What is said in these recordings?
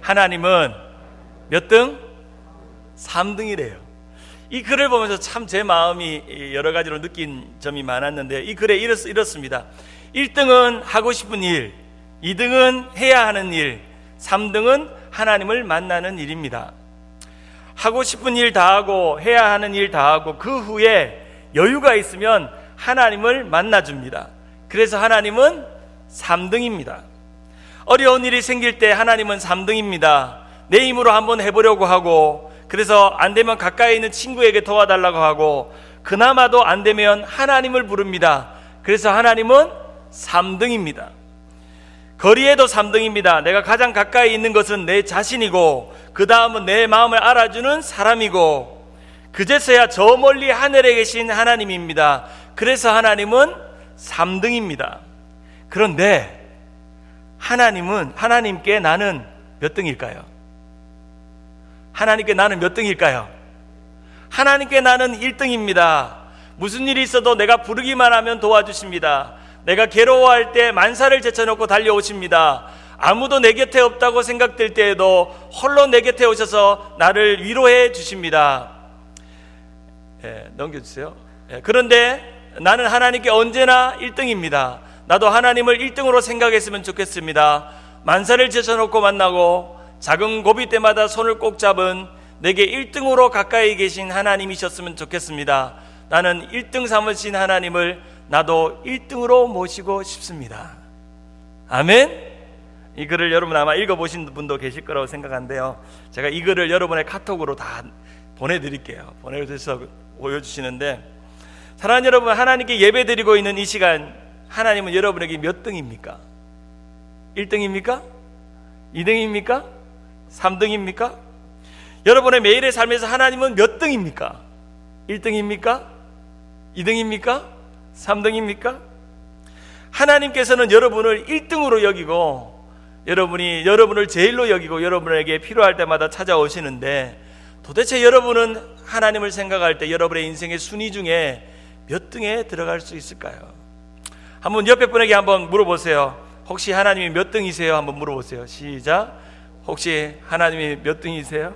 하나님은 몇 등? 3등이래요. 이 글을 보면서 참 제 마음이 여러 가지로 느낀 점이 많았는데, 이 글에 이렇습니다. 1등은 하고 싶은 일, 2등은 해야 하는 일, 3등은 하나님을 만나는 일입니다. 하고 싶은 일 다 하고 해야 하는 일 다 하고 그 후에 여유가 있으면 하나님을 만나줍니다. 그래서 하나님은 3등입니다. 어려운 일이 생길 때 하나님은 3등입니다. 내 힘으로 한번 해보려고 하고, 그래서 안 되면 가까이 있는 친구에게 도와달라고 하고, 그나마도 안 되면 하나님을 부릅니다. 그래서 하나님은 3등입니다. 거리에도 3등입니다. 내가 가장 가까이 있는 것은 내 자신이고, 그 다음은 내 마음을 알아주는 사람이고, 그제서야 저 멀리 하늘에 계신 하나님입니다. 그래서 하나님은 3등입니다. 그런데 하나님께 나는 몇 등일까요? 하나님께 나는 몇 등일까요? 하나님께 나는 1등입니다. 무슨 일이 있어도 내가 부르기만 하면 도와주십니다. 내가 괴로워할 때 만사를 제쳐놓고 달려오십니다. 아무도 내 곁에 없다고 생각될 때에도 홀로 내 곁에 오셔서 나를 위로해 주십니다. 넘겨주세요. 그런데 나는 하나님께 언제나 1등입니다. 나도 하나님을 1등으로 생각했으면 좋겠습니다. 만사를 제쳐놓고 만나고 작은 고비 때마다 손을 꼭 잡은 내게 1등으로 가까이 계신 하나님이셨으면 좋겠습니다. 나는 1등 삼으신 하나님을 나도 1등으로 모시고 싶습니다. 아멘. 이 글을 여러분 아마 읽어보신 분도 계실 거라고 생각하는데요, 제가 이 글을 여러분의 카톡으로 다 보내드릴게요. 보내주셔서 보여주시는데, 사랑하는 여러분, 하나님께 예배드리고 있는 이 시간, 하나님은 여러분에게 몇 등입니까? 1등입니까? 2등입니까? 3등입니까? 여러분의 매일의 삶에서 하나님은 몇 등입니까? 1등입니까? 2등입니까? 3등입니까? 하나님께서는 여러분을 1등으로 여기고, 여러분을 제일로 여기고 여러분에게 필요할 때마다 찾아오시는데, 도대체 여러분은 하나님을 생각할 때 여러분의 인생의 순위 중에 몇 등에 들어갈 수 있을까요? 한번 옆에 분에게 한번 물어보세요. 혹시 하나님이 몇 등이세요? 한번 물어보세요. 시작. 혹시 하나님이 몇 등이세요?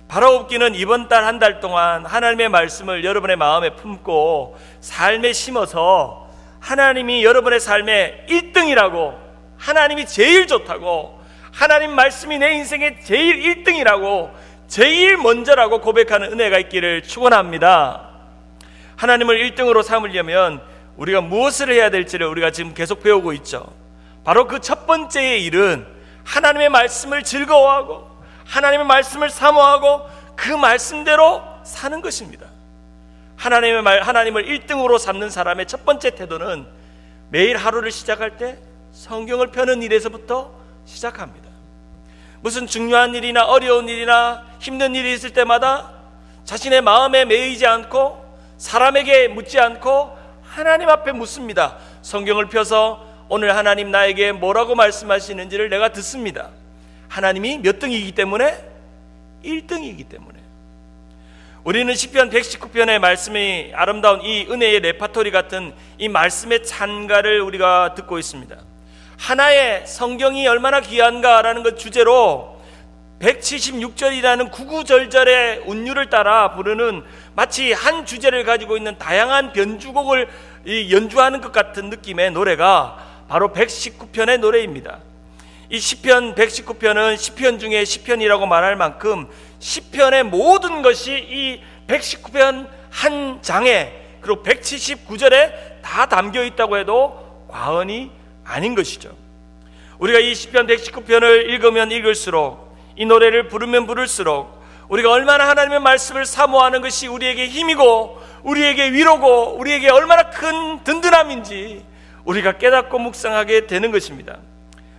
바라옵기는 이번 달 한 달 동안 하나님의 말씀을 여러분의 마음에 품고 삶에 심어서, 하나님이 여러분의 삶에 1등이라고, 하나님이 제일 좋다고, 하나님 말씀이 내 인생의 제일 1등이라고, 제일 먼저라고 고백하는 은혜가 있기를 축원합니다. 하나님을 1등으로 삼으려면 우리가 무엇을 해야 될지를 우리가 지금 계속 배우고 있죠. 바로 그 첫 번째의 일은 하나님의 말씀을 즐거워하고 하나님의 말씀을 사모하고 그 말씀대로 사는 것입니다. 하나님을 1등으로 삼는 사람의 첫 번째 태도는 매일 하루를 시작할 때 성경을 펴는 일에서부터 시작합니다. 무슨 중요한 일이나 어려운 일이나 힘든 일이 있을 때마다 자신의 마음에 매이지 않고 사람에게 묻지 않고 하나님 앞에 묻습니다. 성경을 펴서 오늘 하나님 나에게 뭐라고 말씀하시는지를 내가 듣습니다. 하나님이 몇 등이기 때문에? 1등이기 때문에. 우리는 시편 119편의 말씀이 아름다운 이 은혜의 레파토리 같은 이 말씀의 찬가를 우리가 듣고 있습니다. 하나의 성경이 얼마나 귀한가라는 것 주제로 176절이라는 구구절절의 운율을 따라 부르는, 마치 한 주제를 가지고 있는 다양한 변주곡을 연주하는 것 같은 느낌의 노래가 바로 119편의 노래입니다. 이 시편 119편은 시편 중에 시편이라고 말할 만큼 시편의 모든 것이 이 119편 한 장에, 그리고 179절에 다 담겨 있다고 해도 과언이 아닌 것이죠. 우리가 이 시편 119편을 읽으면 읽을수록, 이 노래를 부르면 부를수록 우리가 얼마나 하나님의 말씀을 사모하는 것이 우리에게 힘이고 우리에게 위로고 우리에게 얼마나 큰 든든함인지 우리가 깨닫고 묵상하게 되는 것입니다.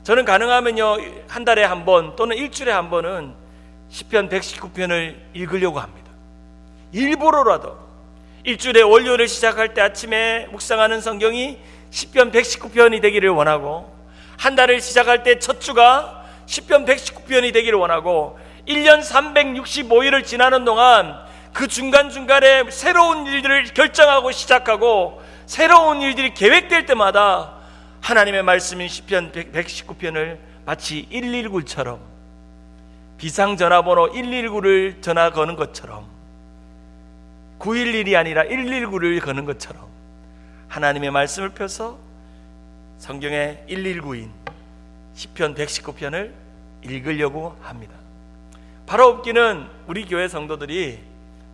저는 가능하면요, 한 달에 한 번 또는 일주일에 한 번은 시편 119편을 읽으려고 합니다. 일부러라도 일주일에 월요일을 시작할 때 아침에 묵상하는 성경이 시편 119편이 되기를 원하고, 한 달을 시작할 때 첫 주가 시편 119편이 되기를 원하고, 1년 365일을 지나는 동안 그 중간중간에 새로운 일들을 결정하고 시작하고 새로운 일들이 계획될 때마다 하나님의 말씀인 시편 119편을 마치 119처럼, 비상전화번호 119를 전화 거는 것처럼, 911이 아니라 119를 거는 것처럼 하나님의 말씀을 펴서 성경의 119인 시편 119편을 읽으려고 합니다. 바로 없기는 우리 교회 성도들이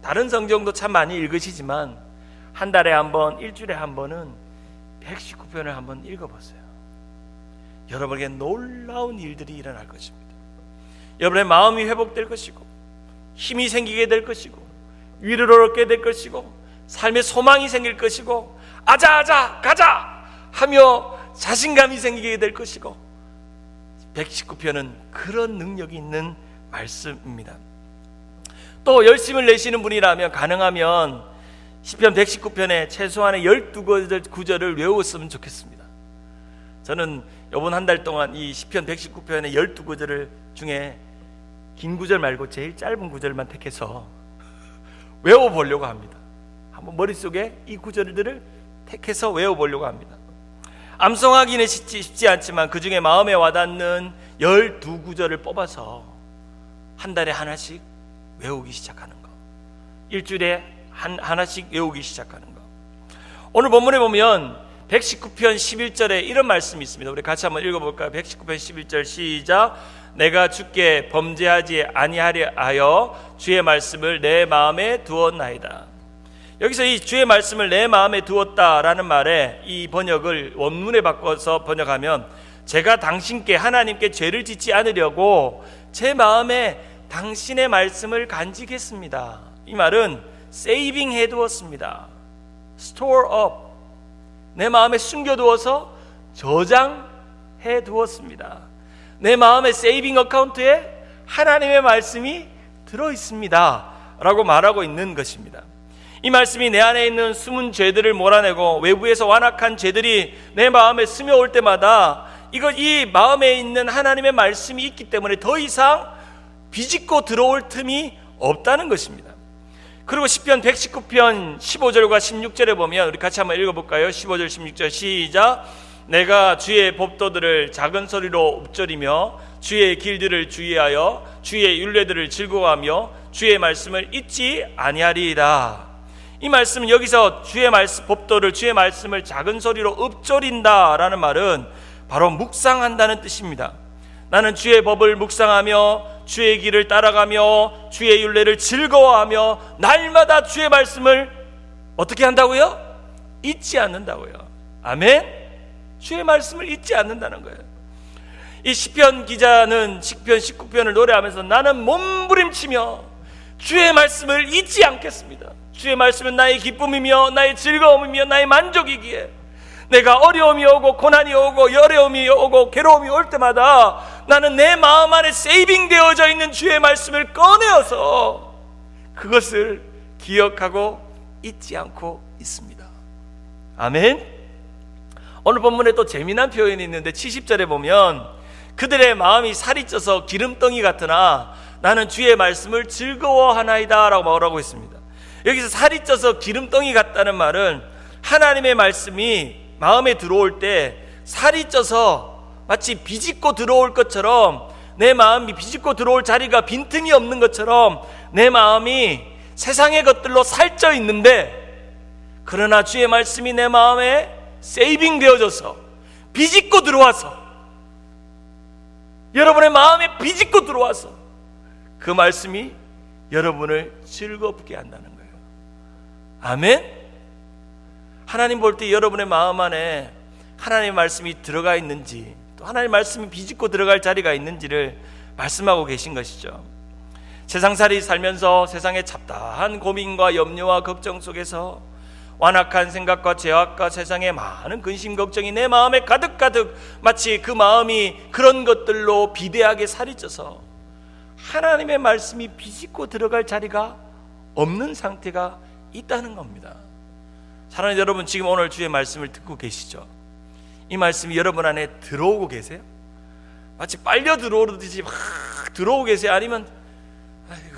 다른 성경도 참 많이 읽으시지만 한 달에 한 번, 일주일에 한 번은 119편을 한번 읽어보세요. 여러분에게 놀라운 일들이 일어날 것입니다. 여러분의 마음이 회복될 것이고, 힘이 생기게 될 것이고, 위로를 얻게 될 것이고, 삶의 소망이 생길 것이고, 아자아자 가자 하며 자신감이 생기게 될 것이고, 119편은 그런 능력이 있는 말씀입니다. 또 열심을 내시는 분이라면 가능하면 시편 119편에 최소한의 12구절을 외웠으면 좋겠습니다. 저는 이번 한 달 동안 이 시편 119편의 12구절 중에 긴 구절 말고 제일 짧은 구절만 택해서 외워보려고 합니다. 한번 머릿속에 이 구절들을 택해서 외워보려고 합니다. 암송하기는 쉽지 않지만 그 중에 마음에 와닿는 12구절을 뽑아서 한 달에 하나씩 외우기 시작하는 거, 일주일에 하나씩 외우기 시작하는 거. 오늘 본문에 보면 119편 11절에 이런 말씀이 있습니다. 우리 같이 한번 읽어볼까요? 119편 11절 시작. 내가 주께 범죄하지 아니하려 하여 주의 말씀을 내 마음에 두었나이다. 여기서 이 주의 말씀을 내 마음에 두었다라는 말에 이 번역을 원문에 바꿔서 번역하면 제가 당신께 하나님께 죄를 짓지 않으려고 제 마음에 당신의 말씀을 간직했습니다. 이 말은 세이빙 해두었습니다. Store up, 내 마음에 숨겨두어서 저장해 두었습니다. 내 마음의 세이빙 어카운트에 하나님의 말씀이 들어있습니다 라고 말하고 있는 것입니다. 이 말씀이 내 안에 있는 숨은 죄들을 몰아내고 외부에서 완악한 죄들이 내 마음에 스며올 때마다 이 마음에 있는 하나님의 말씀이 있기 때문에 더 이상 비집고 들어올 틈이 없다는 것입니다. 그리고 시편 119편 15절과 16절에 보면 우리 같이 한번 읽어볼까요? 15절 16절 시작. 내가 주의 법도들을 작은 소리로 읊조리며 주의 길들을 주의하여 주의 율례들을 즐거워하며 주의 말씀을 잊지 아니하리이다. 이 말씀은 여기서 주의 말씀, 법도를, 주의 말씀을 작은 소리로 읊조린다라는 말은 바로 묵상한다는 뜻입니다. 나는 주의 법을 묵상하며 주의 길을 따라가며 주의 율례를 즐거워하며 날마다 주의 말씀을 어떻게 한다고요? 잊지 않는다고요. 아멘? 주의 말씀을 잊지 않는다는 거예요. 이 시편 기자는 시편 19편을 노래하면서 나는 몸부림치며 주의 말씀을 잊지 않겠습니다. 주의 말씀은 나의 기쁨이며 나의 즐거움이며 나의 만족이기에 내가 어려움이 오고 고난이 오고 어려움이 오고 괴로움이 올 때마다 나는 내 마음 안에 세이빙 되어져 있는 주의 말씀을 꺼내어서 그것을 기억하고 잊지 않고 있습니다. 아멘. 오늘 본문에 또 재미난 표현이 있는데 70절에 보면 그들의 마음이 살이 쪄서 기름덩이 같으나 나는 주의 말씀을 즐거워하나이다 라고 말하고 있습니다. 여기서 살이 쪄서 기름덩이 같다는 말은 하나님의 말씀이 마음에 들어올 때 살이 쪄서 마치 비집고 들어올 것처럼 내 마음이 비집고 들어올 자리가 빈틈이 없는 것처럼 내 마음이 세상의 것들로 살쪄 있는데 그러나 주의 말씀이 내 마음에 세이빙 되어져서 비집고 들어와서 여러분의 마음에 비집고 들어와서 그 말씀이 여러분을 즐겁게 한다는 거예요. 아멘? 하나님 볼 때 여러분의 마음 안에 하나님의 말씀이 들어가 있는지 또 하나님의 말씀이 비집고 들어갈 자리가 있는지를 말씀하고 계신 것이죠. 세상살이 살면서 세상의 잡다한 고민과 염려와 걱정 속에서 완악한 생각과 죄악과 세상의 많은 근심 걱정이 내 마음에 가득가득 마치 그 마음이 그런 것들로 비대하게 살이 쪄서 하나님의 말씀이 비집고 들어갈 자리가 없는 상태가 있다는 겁니다. 사랑하는 여러분, 지금 오늘 주의 말씀을 듣고 계시죠? 이 말씀이 여러분 안에 들어오고 계세요? 마치 빨려 들어오듯이 막 들어오고 계세요? 아니면 아이고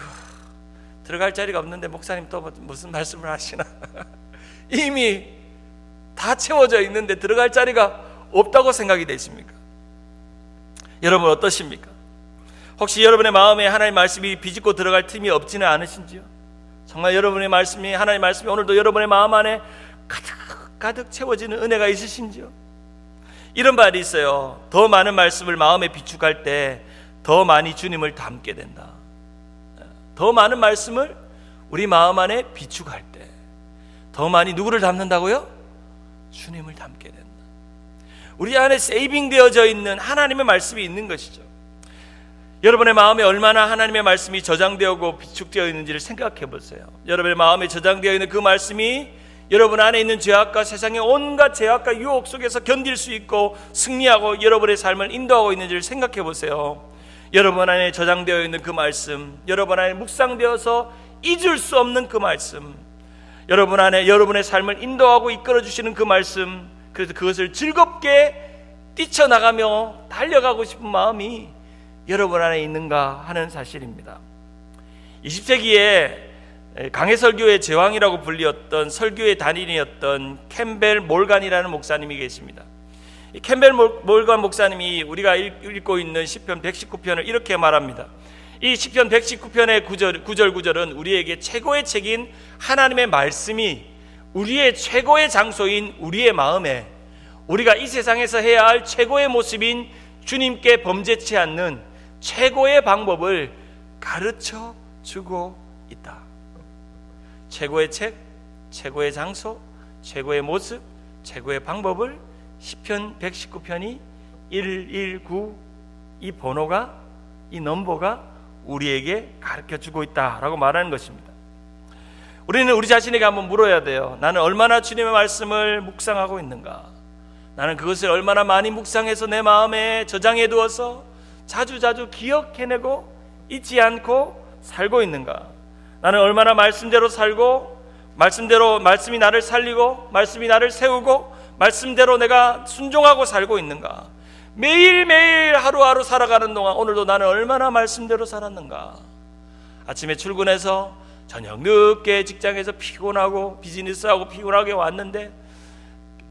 들어갈 자리가 없는데 목사님 또 무슨 말씀을 하시나 이미 다 채워져 있는데 들어갈 자리가 없다고 생각이 되십니까? 여러분 어떠십니까? 혹시 여러분의 마음에 하나님의 말씀이 비집고 들어갈 틈이 없지는 않으신지요? 정말 여러분의 말씀이, 하나님의 말씀이 오늘도 여러분의 마음 안에 가득 채워지는 은혜가 있으신지요? 이런 말이 있어요. 더 많은 말씀을 마음에 비축할 때 더 많이 주님을 닮게 된다. 더 많은 말씀을 우리 마음 안에 비축할 때 더 많이 누구를 닮는다고요? 주님을 닮게 된다. 우리 안에 세이빙 되어져 있는 하나님의 말씀이 있는 것이죠. 여러분의 마음에 얼마나 하나님의 말씀이 저장되고 비축되어 있는지를 생각해 보세요. 여러분의 마음에 저장되어 있는 그 말씀이 여러분 안에 있는 죄악과 세상의 온갖 죄악과 유혹 속에서 견딜 수 있고 승리하고 여러분의 삶을 인도하고 있는지를 생각해 보세요. 여러분 안에 저장되어 있는 그 말씀, 여러분 안에 묵상되어서 잊을 수 없는 그 말씀, 여러분 안에 여러분의 삶을 인도하고 이끌어 주시는 그 말씀, 그래서 그것을 즐겁게 뛰쳐나가며 달려가고 싶은 마음이 여러분 안에 있는가 하는 사실입니다. 20세기에 강해설교의 제왕이라고 불리었던 설교의 단인이었던 캠벨 몰간이라는 목사님이 계십니다. 이 캠벨 몰간 목사님이 우리가 읽고 있는 시편 119편을 이렇게 말합니다. 이 시편 119편의 구절은 우리에게 최고의 책인 하나님의 말씀이 우리의 최고의 장소인 우리의 마음에, 우리가 이 세상에서 해야 할 최고의 모습인 주님께 범죄치 않는 최고의 방법을 가르쳐 주고 있다. 최고의 책, 최고의 장소, 최고의 모습, 최고의 방법을 시편 119편이 119, 이 번호가, 이 넘버가 우리에게 가르쳐주고 있다라고 말하는 것입니다. 우리는 우리 자신에게 한번 물어야 돼요. 나는 얼마나 주님의 말씀을 묵상하고 있는가? 나는 그것을 얼마나 많이 묵상해서 내 마음에 저장해 두어서 자주자주 기억해내고 잊지 않고 살고 있는가? 나는 얼마나 말씀대로 살고, 말씀대로 말씀이 나를 살리고, 말씀이 나를 세우고, 말씀대로 내가 순종하고 살고 있는가? 매일매일 하루하루 살아가는 동안 오늘도 나는 얼마나 말씀대로 살았는가? 아침에 출근해서 저녁 늦게 직장에서 피곤하고 비즈니스하고 피곤하게 왔는데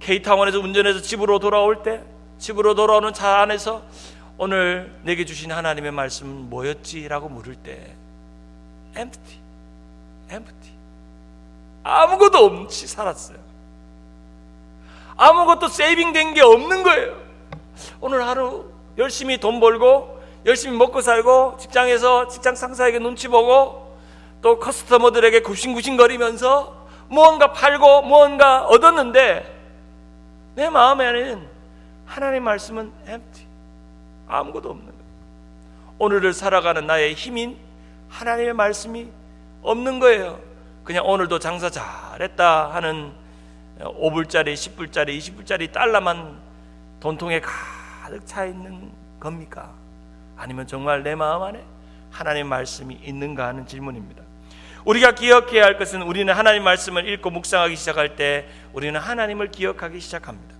K타운에서 운전해서 집으로 돌아올 때, 집으로 돌아오는 차 안에서 오늘 내게 주신 하나님의 말씀은 뭐였지? 라고 물을 때 empty. 아무것도 없이 살았어요. 아무것도 세이빙된 게 없는 거예요. 오늘 하루 열심히 돈 벌고 열심히 먹고 살고 직장에서 직장 상사에게 눈치 보고 또 커스터머들에게 굽신굽신거리면서 무언가 팔고 무언가 얻었는데 내 마음에는 하나님의 말씀은 empty. 아무것도 없는 거예요. 오늘을 살아가는 나의 힘인 하나님의 말씀이 없는 거예요. 그냥 오늘도 장사 잘했다 하는 5불짜리, 10불짜리, 20불짜리 달러만 돈통에 가득 차 있는 겁니까? 아니면 정말 내 마음 안에 하나님의 말씀이 있는가 하는 질문입니다. 우리가 기억해야 할 것은 우리는 하나님 말씀을 읽고 묵상하기 시작할 때 우리는 하나님을 기억하기 시작합니다.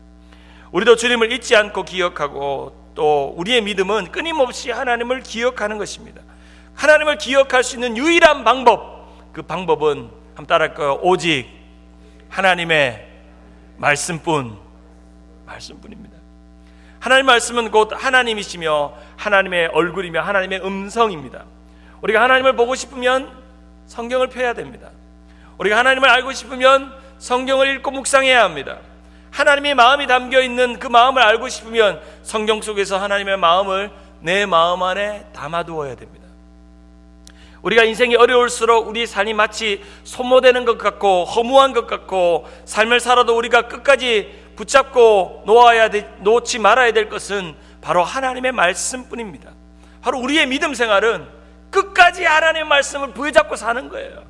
우리도 주님을 잊지 않고 기억하고 또 우리의 믿음은 끊임없이 하나님을 기억하는 것입니다. 하나님을 기억할 수 있는 유일한 방법, 그 방법은 한번 따라할까요? 오직 하나님의 말씀뿐입니다. 하나님의 말씀은 곧 하나님이시며 하나님의 얼굴이며 하나님의 음성입니다. 우리가 하나님을 보고 싶으면 성경을 펴야 됩니다. 우리가 하나님을 알고 싶으면 성경을 읽고 묵상해야 합니다. 하나님의 마음이 담겨있는 그 마음을 알고 싶으면 성경 속에서 하나님의 마음을 내 마음 안에 담아두어야 됩니다. 우리가 인생이 어려울수록 우리 삶이 마치 소모되는 것 같고 허무한 것 같고 삶을 살아도 우리가 끝까지 붙잡고 놓지 말아야 될 것은 바로 하나님의 말씀뿐입니다. 바로 우리의 믿음 생활은 끝까지 하나님의 말씀을 부여잡고 사는 거예요.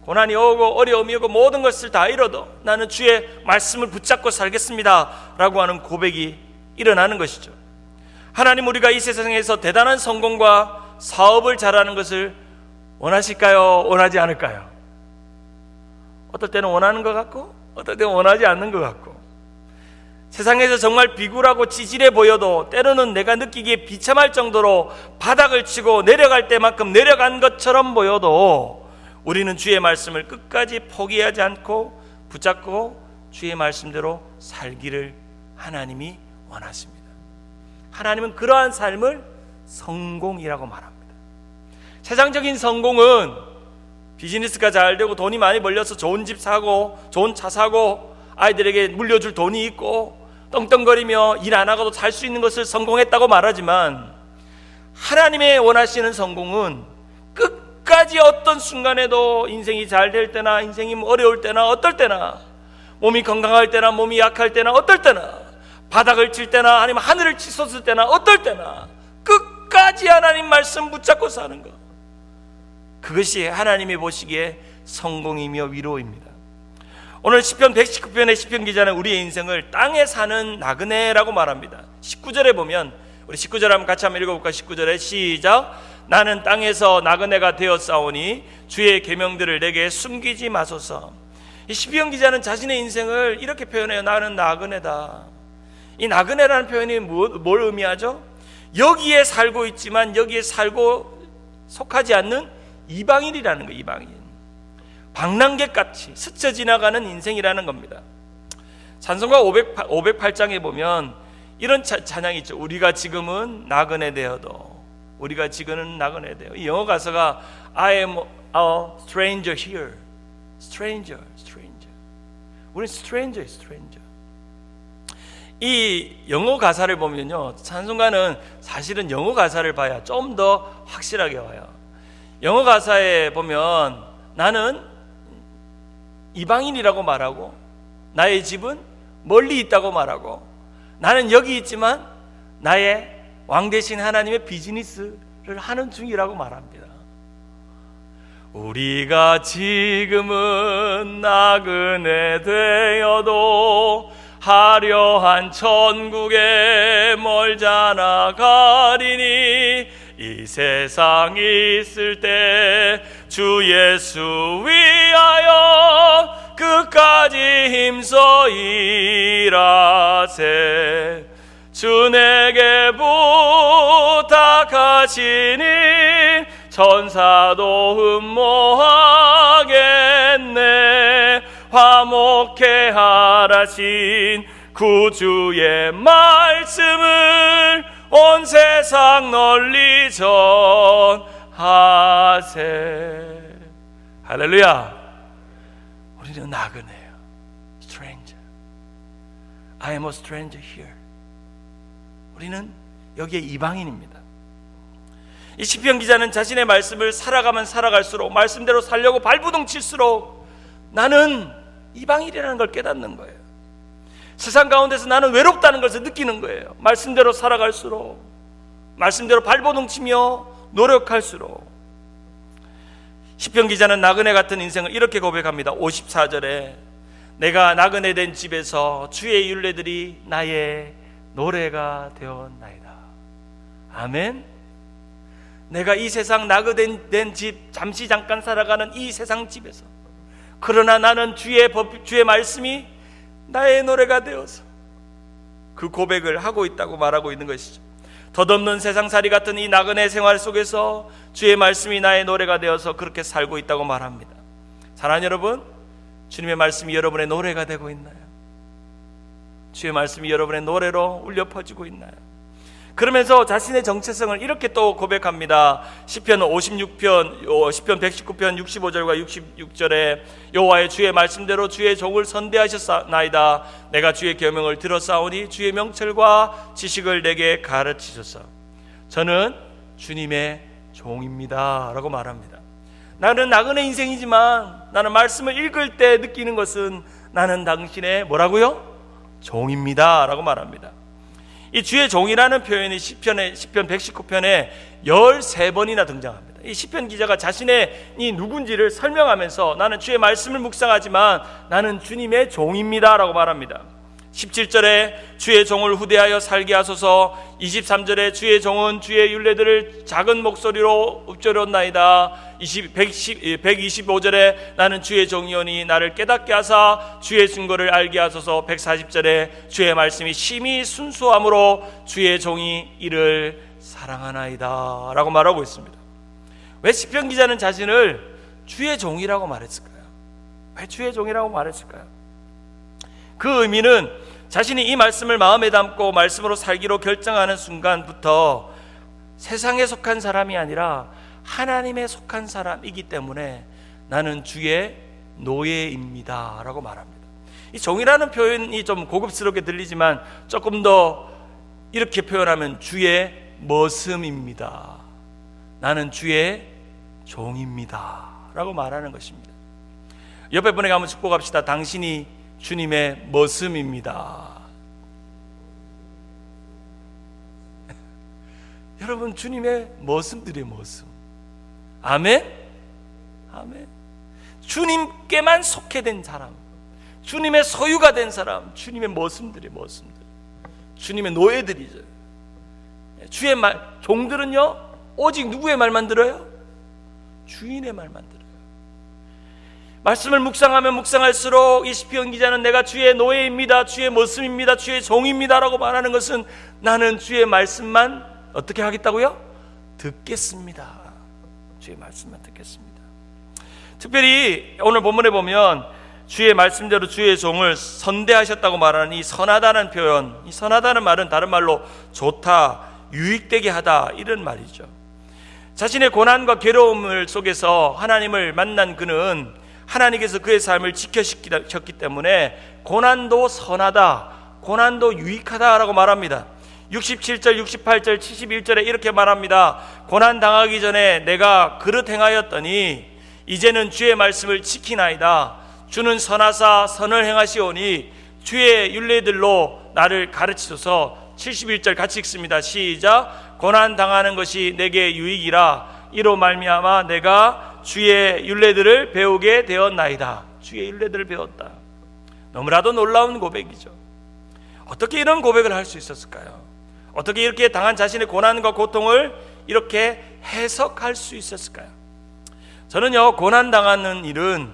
고난이 오고 어려움이 오고 모든 것을 다 잃어도 나는 주의 말씀을 붙잡고 살겠습니다 라고 하는 고백이 일어나는 것이죠. 하나님, 우리가 이 세상에서 대단한 성공과 사업을 잘하는 것을 원하실까요? 원하지 않을까요? 어떨 때는 원하는 것 같고 어떨 때는 원하지 않는 것 같고, 세상에서 정말 비굴하고 찌질해 보여도 때로는 내가 느끼기에 비참할 정도로 바닥을 치고 내려갈 때만큼 내려간 것처럼 보여도 우리는 주의 말씀을 끝까지 포기하지 않고 붙잡고 주의 말씀대로 살기를 하나님이 원하십니다. 하나님은 그러한 삶을 성공이라고 말합니다. 세상적인 성공은 비즈니스가 잘 되고 돈이 많이 벌려서 좋은 집 사고 좋은 차 사고 아이들에게 물려줄 돈이 있고 떵떵거리며 일 안 하고도 살 수 있는 것을 성공했다고 말하지만, 하나님의 원하시는 성공은 끝까지 어떤 순간에도 인생이 잘 될 때나 인생이 어려울 때나 어떨 때나, 몸이 건강할 때나 몸이 약할 때나 어떨 때나, 바닥을 칠 때나 아니면 하늘을 치솟을 때나 어떨 때나 끝까지 하나님 말씀 붙잡고 사는 것, 그것이 하나님이 보시기에 성공이며 위로입니다. 오늘 시편 119편의 시편 기자는 우리의 인생을 땅에 사는 나그네라고 말합니다. 19절에 보면, 우리 19절 한번 같이 한번 읽어볼까? 19절에 시작. 나는 땅에서 나그네가 되었사오니 주의 계명들을 내게 숨기지 마소서. 이 시편 기자는 자신의 인생을 이렇게 표현해요. 나는 나그네다. 이 나그네라는 표현이 뭘 의미하죠? 여기에 살고 있지만 여기에 살고 속하지 않는 이방인이라는 거예요. 이방인, 방랑객같이 스쳐 지나가는 인생이라는 겁니다. 찬송가 508장에 보면 이런 찬양이 있죠. 우리가 지금은 나그네 되어도, 우리가 지금은 나그네 되어. 이 영어 가사가 I am a stranger here. stranger. 우리는 stranger. 이 영어 가사를 보면요, 찬송가는 사실은 영어 가사를 봐야 좀 더 확실하게 와요. 영어 가사에 보면 나는 이방인이라고 말하고, 나의 집은 멀리 있다고 말하고, 나는 여기 있지만 나의 왕 대신 하나님의 비즈니스를 하는 중이라고 말합니다. 우리가 지금은 나그네 되어도 화려한 천국에 멀잖아 가리니, 이 세상 있을 때 주 예수 위하여 끝까지 힘써 일하세. 주 내게 부탁하시니 천사도 흠모하겠네. 화목해 하라신 구주의 말씀을 온 세상 널리 전하세. 할렐루야. 우리는 나그네예요. stranger. I am a stranger here. 우리는 여기에 이방인입니다. 이 시편 기자는 자신의 말씀을 살아가면 살아갈수록, 말씀대로 살려고 발부둥 칠수록 나는 이방인이라는 걸 깨닫는 거예요. 세상 가운데서 나는 외롭다는 것을 느끼는 거예요. 말씀대로 살아갈수록, 말씀대로 발버둥 치며 노력할수록. 시편 기자는 나그네 같은 인생을 이렇게 고백합니다. 54절에 내가 나그네 된 집에서 주의 율례들이 나의 노래가 되었나이다. 아멘. 내가 이 세상 나그네 된 집, 잠시 잠깐 살아가는 이 세상 집에서, 그러나 나는 주의 말씀이 나의 노래가 되어서 그 고백을 하고 있다고 말하고 있는 것이죠. 덧없는 세상살이 같은 이 나그네 생활 속에서 주의 말씀이 나의 노래가 되어서 그렇게 살고 있다고 말합니다. 사랑하는 여러분, 주님의 말씀이 여러분의 노래가 되고 있나요? 주의 말씀이 여러분의 노래로 울려 퍼지고 있나요? 그러면서 자신의 정체성을 이렇게 또 고백합니다. 시편 56편, 시편 119편 65절과 66절에 여호와의 주의 말씀대로 주의 종을 선대하셨나이다. 내가 주의 계명을 들었사오니 주의 명철과 지식을 내게 가르치소서. 저는 주님의 종입니다 라고 말합니다. 나는 나그네 인생이지만 나는 말씀을 읽을 때 느끼는 것은 나는 당신의 뭐라고요? 종입니다 라고 말합니다. 이 주의 종이라는 표현이 시편 119편에 13번이나 등장합니다. 이 시편 기자가 자신의 이 누군지를 설명하면서 나는 주의 말씀을 묵상하지만 나는 주님의 종입니다 라고 말합니다. 17절에 주의 종을 후대하여 살게 하소서. 23절에 주의 종은 주의 율례들을 작은 목소리로 읊조렸나이다. 125절에 나는 주의 종이오니 나를 깨닫게 하사 주의 증거를 알게 하소서. 140절에 주의 말씀이 심히 순수함으로 주의 종이 이를 사랑하나이다 라고 말하고 있습니다. 왜 시편 기자는 자신을 주의 종이라고 말했을까요? 왜 주의 종이라고 말했을까요? 그 의미는 자신이 이 말씀을 마음에 담고 말씀으로 살기로 결정하는 순간부터 세상에 속한 사람이 아니라 하나님에 속한 사람이기 때문에 나는 주의 노예입니다 라고 말합니다. 이 종이라는 표현이 좀 고급스럽게 들리지만 조금 더 이렇게 표현하면 주의 머슴입니다. 나는 주의 종입니다 라고 말하는 것입니다. 옆에 분에게 한번 축복합시다. 당신이 주님의 머슴입니다. 여러분, 주님의 머슴들의 머슴. 아멘? 아멘. 주님께만 속해 된 사람, 주님의 소유가 된 사람, 주님의 머슴들의 머슴들, 주님의 노예들이죠. 주의 종들은요, 오직 누구의 말만 들어요? 주인의 말만 들어요. 말씀을 묵상하면 묵상할수록 이 시편 기자는 내가 주의 노예입니다, 주의 머슴입니다, 주의 종입니다 라고 말하는 것은 나는 주의 말씀만 어떻게 하겠다고요? 듣겠습니다. 주의 말씀만 듣겠습니다. 특별히 오늘 본문에 보면 주의 말씀대로 주의 종을 선대하셨다고 말하는 이 선하다는 표현, 이 선하다는 말은 다른 말로 좋다, 유익되게 하다 이런 말이죠. 자신의 고난과 괴로움을 속에서 하나님을 만난 그는 하나님께서 그의 삶을 지켜주셨기 때문에 고난도 선하다, 고난도 유익하다라고 말합니다. 67절, 68절, 71절에 이렇게 말합니다. 고난 당하기 전에 내가 그릇 행하였더니 이제는 주의 말씀을 지키나이다. 주는 선하사 선을 행하시오니 주의 율례들로 나를 가르치소서. 71절 같이 읽습니다. 시작. 고난 당하는 것이 내게 유익이라 이로 말미암아 내가 주의 율례들을 배우게 되었나이다. 주의 율례들을 배웠다. 너무나도 놀라운 고백이죠. 어떻게 이런 고백을 할 수 있었을까요? 어떻게 이렇게 당한 자신의 고난과 고통을 이렇게 해석할 수 있었을까요? 저는요, 고난 당하는 일은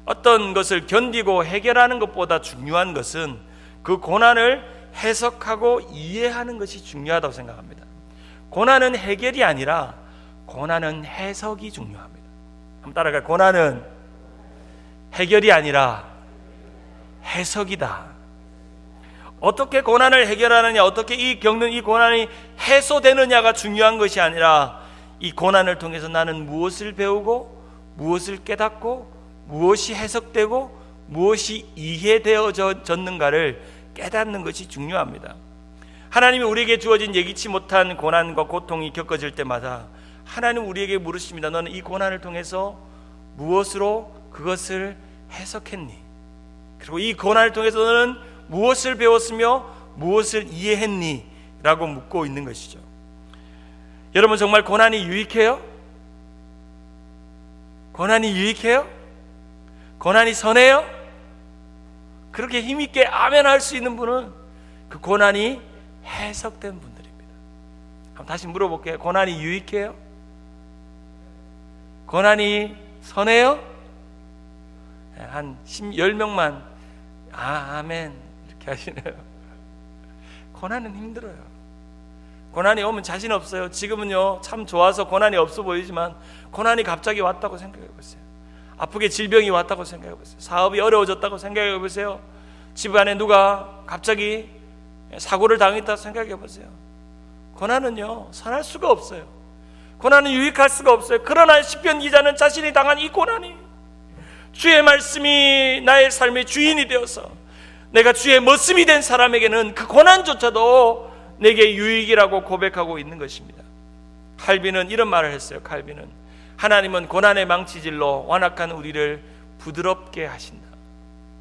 어떤 것을 견디고 해결하는 것보다 중요한 것은 그 고난을 해석하고 이해하는 것이 중요하다고 생각합니다. 고난은 해결이 아니라 고난은 해석이 중요합니다. 한번 따라가요. 고난은 해결이 아니라 해석이다. 어떻게 고난을 해결하느냐, 어떻게 이 겪는 이 고난이 해소되느냐가 중요한 것이 아니라 이 고난을 통해서 나는 무엇을 배우고 무엇을 깨닫고 무엇이 해석되고 무엇이 이해되어졌는가를 깨닫는 것이 중요합니다. 하나님이 우리에게 주어진 예기치 못한 고난과 고통이 겪어질 때마다 하나님 우리에게 물으십니다. 너는 이 고난을 통해서 무엇으로 그것을 해석했니? 그리고 이 고난을 통해서 너는 무엇을 배웠으며 무엇을 이해했니? 라고 묻고 있는 것이죠. 여러분, 정말 고난이 유익해요? 고난이 유익해요? 고난이 선해요? 그렇게 힘있게 아멘 할 수 있는 분은 그 고난이 해석된 분들입니다. 한번 다시 물어볼게요. 고난이 유익해요? 고난이 선해요? 한 10명만 아멘 이렇게 하시네요. 고난은 힘들어요. 고난이 오면 자신 없어요. 지금은요 참 좋아서 고난이 없어 보이지만 고난이 갑자기 왔다고 생각해 보세요. 아프게 질병이 왔다고 생각해 보세요. 사업이 어려워졌다고 생각해 보세요. 집안에 누가 갑자기 사고를 당했다고 생각해 보세요. 고난은요 선할 수가 없어요. 고난은 유익할 수가 없어요. 그러나 시편 기자는 자신이 당한 이 고난이 주의 말씀이 나의 삶의 주인이 되어서 내가 주의 머슴이 된 사람에게는 그 고난조차도 내게 유익이라고 고백하고 있는 것입니다. 칼빈은 이런 말을 했어요. 칼빈은 하나님은 고난의 망치질로 완악한 우리를 부드럽게 하신다.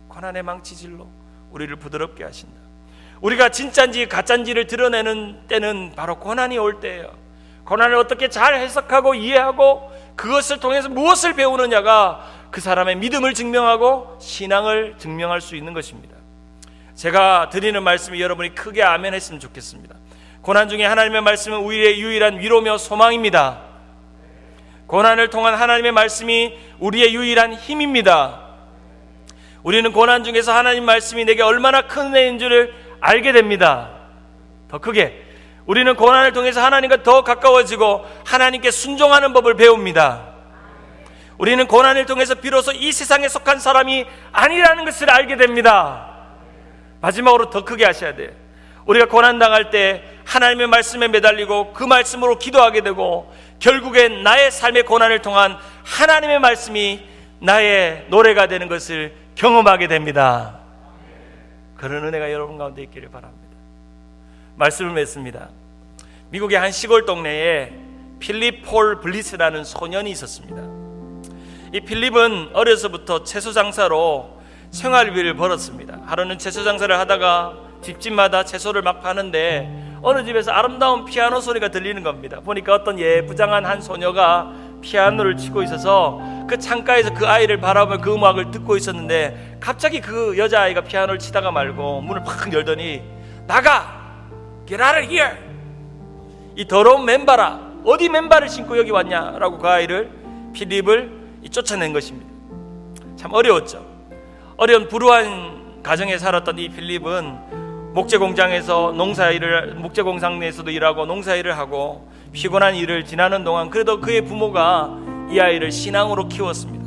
고난의 망치질로 우리를 부드럽게 하신다. 우리가 진짜인지 가짜인지를 드러내는 때는 바로 고난이 올 때예요. 고난을 어떻게 잘 해석하고 이해하고 그것을 통해서 무엇을 배우느냐가 그 사람의 믿음을 증명하고 신앙을 증명할 수 있는 것입니다. 제가 드리는 말씀이 여러분이 크게 아멘 했으면 좋겠습니다. 고난 중에 하나님의 말씀은 우리의 유일한 위로며 소망입니다. 고난을 통한 하나님의 말씀이 우리의 유일한 힘입니다. 우리는 고난 중에서 하나님 말씀이 내게 얼마나 큰 은혜인 줄을 알게 됩니다. 더 크게 우리는 고난을 통해서 하나님과 더 가까워지고 하나님께 순종하는 법을 배웁니다. 우리는 고난을 통해서 비로소 이 세상에 속한 사람이 아니라는 것을 알게 됩니다. 마지막으로 더 크게 하셔야 돼요. 우리가 고난당할 때 하나님의 말씀에 매달리고 그 말씀으로 기도하게 되고 결국엔 나의 삶의 고난을 통한 하나님의 말씀이 나의 노래가 되는 것을 경험하게 됩니다. 그런 은혜가 여러분 가운데 있기를 바랍니다. 말씀을 맺습니다. 미국의 한 시골 동네에 필립 폴 블리스라는 소년이 있었습니다. 이 필립은 어려서부터 채소 장사로 생활비를 벌었습니다. 하루는 채소 장사를 하다가 집집마다 채소를 막 파는데 어느 집에서 아름다운 피아노 소리가 들리는 겁니다. 보니까 어떤 예부장한 한 소녀가 피아노를 치고 있어서 그 창가에서 그 아이를 바라보며 그 음악을 듣고 있었는데 갑자기 그 여자아이가 피아노를 치다가 말고 문을 팍 열더니 나가! Get out of here! 이 더러운 맨발아, 어디 맨발을 신고 여기 왔냐라고 그 아이를, 필립을 쫓아낸 것입니다. 참 어려웠죠. 어려운 불우한 가정에 살았던 이 필립은 목재공장에서 목재공장 내에서도 일하고 농사일을 하고 피곤한 일을 지나는 동안 그래도 그의 부모가 이 아이를 신앙으로 키웠습니다.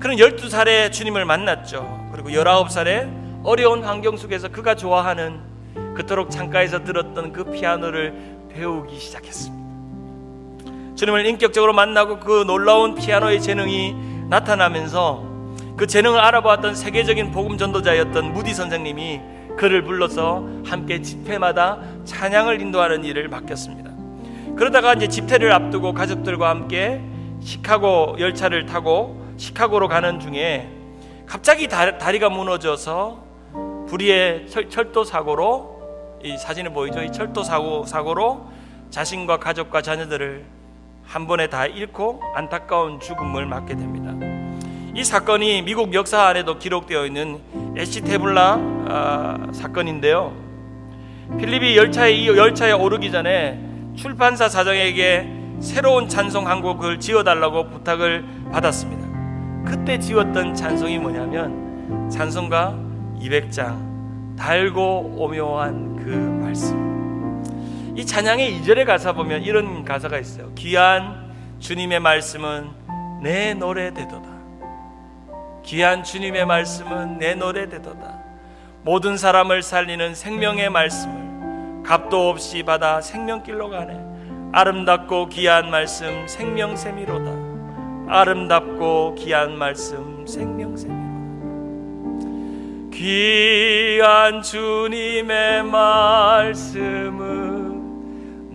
그는 12살에 주님을 만났죠. 그리고 19살에 어려운 환경 속에서 그가 좋아하는 그토록 창가에서 들었던 그 피아노를 배우기 시작했습니다. 주님을 인격적으로 만나고 그 놀라운 피아노의 재능이 나타나면서 그 재능을 알아보았던 세계적인 복음 전도자였던 무디 선생님이 그를 불러서 함께 집회마다 찬양을 인도하는 일을 맡겼습니다. 그러다가 이제 집회를 앞두고 가족들과 함께 시카고 열차를 타고 시카고로 가는 중에 갑자기 다리가 무너져서 불의의 철도 사고로, 이 사진을 보이죠? 이 철도 사고로 자신과 가족과 자녀들을 한 번에 다 잃고 안타까운 죽음을 맞게 됩니다. 이 사건이 미국 역사 안에도 기록되어 있는 에시테블라 사건인데요. 필립이 열차에 오르기 전에 출판사 사장에게 새로운 찬송 한 곡을 지어달라고 부탁을 받았습니다. 그때 지었던 찬송이 뭐냐면 찬송가 200장 달고 오묘한 그 말씀. 이 찬양의 2절의 가사 보면 이런 가사가 있어요. 귀한 주님의 말씀은 내 노래 되도다. 귀한 주님의 말씀은 내 노래 되도다. 모든 사람을 살리는 생명의 말씀을 값도 없이 받아 생명길로 가네. 아름답고 귀한 말씀 생명샘이로다. 아름답고 귀한 말씀 생명샘이로다. 귀한 주님의 말씀은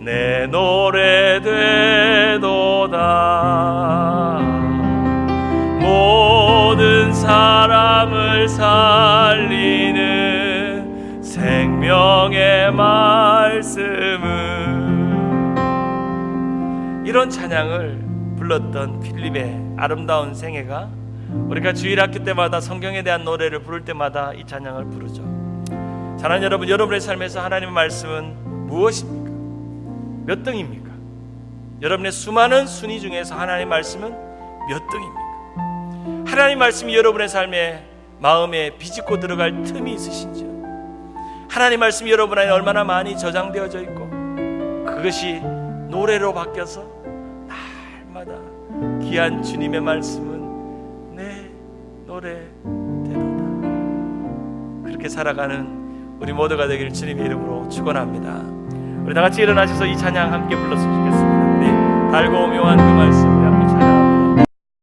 내 노래 되도다. 모든 사람을 살리는 생명의 말씀은, 이런 찬양을 불렀던 필립의 아름다운 생애가 우리가 주일학교 때마다 성경에 대한 노래를 부를 때마다 이 찬양을 부르죠. 사랑하는 여러분, 여러분의 삶에서 하나님의 말씀은 무엇입니까? 몇 등입니까? 여러분의 수많은 순위 중에서 하나님의 말씀은 몇 등입니까? 하나님 말씀이 여러분의 삶에 마음에 비집고 들어갈 틈이 있으신지요? 하나님 말씀이 여러분 안에 얼마나 많이 저장되어져 있고 그것이 노래로 바뀌어서 날마다 귀한 주님의 말씀은 내 노래 되도다. 그렇게 살아가는 우리 모두가 되기를 주님의 이름으로 축원합니다. 우리 다 같이 일어나셔서 이 찬양 함께 불렀으면 좋겠습니다. 네, 달고 오묘한 그 말씀